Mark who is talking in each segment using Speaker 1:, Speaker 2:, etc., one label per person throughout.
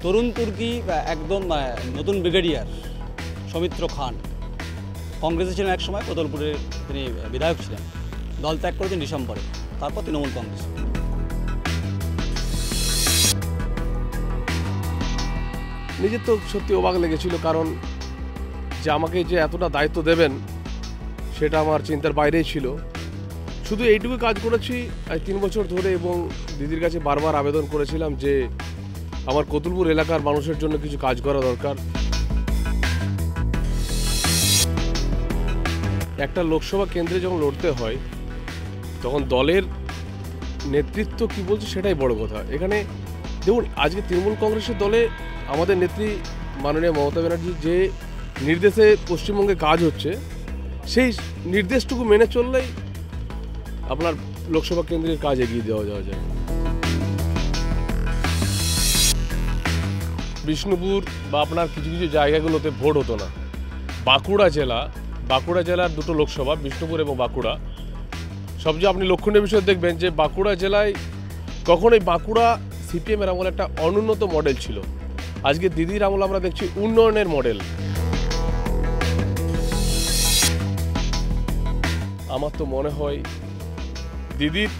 Speaker 1: তরুণ তুর্কি একদম নতুন ব্রিগেডিয়ার সৌমিত্র খান কংগ্রেসে ছিলেন এক সময়, কোতলপুরে তিনি বিধায়ক ছিলেন, দল ত্যাগ করেছেন ডিসেম্বরে, তারপর তৃণমূল কংগ্রেস।
Speaker 2: নিজের তো সত্যি অবাক লেগেছিল, কারণ যে আমাকে যে এতটা দায়িত্ব দেবেন সেটা আমার চিন্তার বাইরেই ছিল। শুধু এইটুকু কাজ করেছি 3 বছর ধরে, এবং দিদির কাছে বারবার আবেদন করেছিলাম যে আমার কোতুলপুর এলাকার মানুষের জন্য কিছু কাজ করা দরকার। একটা লোকসভা কেন্দ্রে যখন লড়তে হয় তখন দলের নেতৃত্ব কি বলছে সেটাই বড় কথা। এখানে দেখুন, আজকে তৃণমূল কংগ্রেসের দলে আমাদের নেত্রী মাননীয় মমতা ব্যানার্জি যে নির্দেশে পশ্চিমবঙ্গে কাজ হচ্ছে, সেই নির্দেশটুকু মেনে চললেই আপনার লোকসভা কেন্দ্রের কাজ এগিয়ে দেওয়া যাওয়া যায়। বিষ্ণুপুর বা আপনার কিছু কিছু জায়গাগুলোতে ভোট হতো না। বাঁকুড়া জেলার দুটো লোকসভা, বিষ্ণুপুর এবং বাঁকুড়া, সবচেয়ে আপনি লক্ষণীয় বিষয় দেখবেন যে বাঁকুড়া জেলায় কখনোই বাঁকুড়া সিপিএমের আমলে একটা অনুন্নত মডেল ছিল। আজকে দিদির আমলে আমরা দেখছি উন্নয়নের মডেল। আমার তো মনে হয় দিদির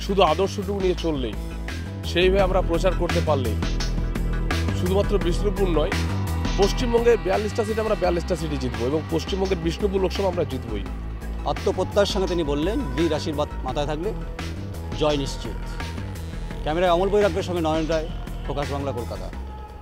Speaker 2: শুধু আদর্শটুকু নিয়ে চললেই, সেইভাবে আমরা প্রচার করতে পারলেই শুধুমাত্র বিষ্ণুপুর নয়, পশ্চিমবঙ্গের 42টা সিটে আমরা 42টা সিটে জিতবো, এবং পশ্চিমবঙ্গের বিষ্ণুপুর লোকসভা আমরা জিতবই।
Speaker 1: আত্মপ্রত্যয়ের সঙ্গে তিনি বললেন, দিদির আশীর্বাদ মাথায় থাকলে জয় নিশ্চিত। ক্যামেরায় অমল বৈরাগ্যের সঙ্গে নয়ন রায়, প্রকাশ বাংলা, কলকাতা।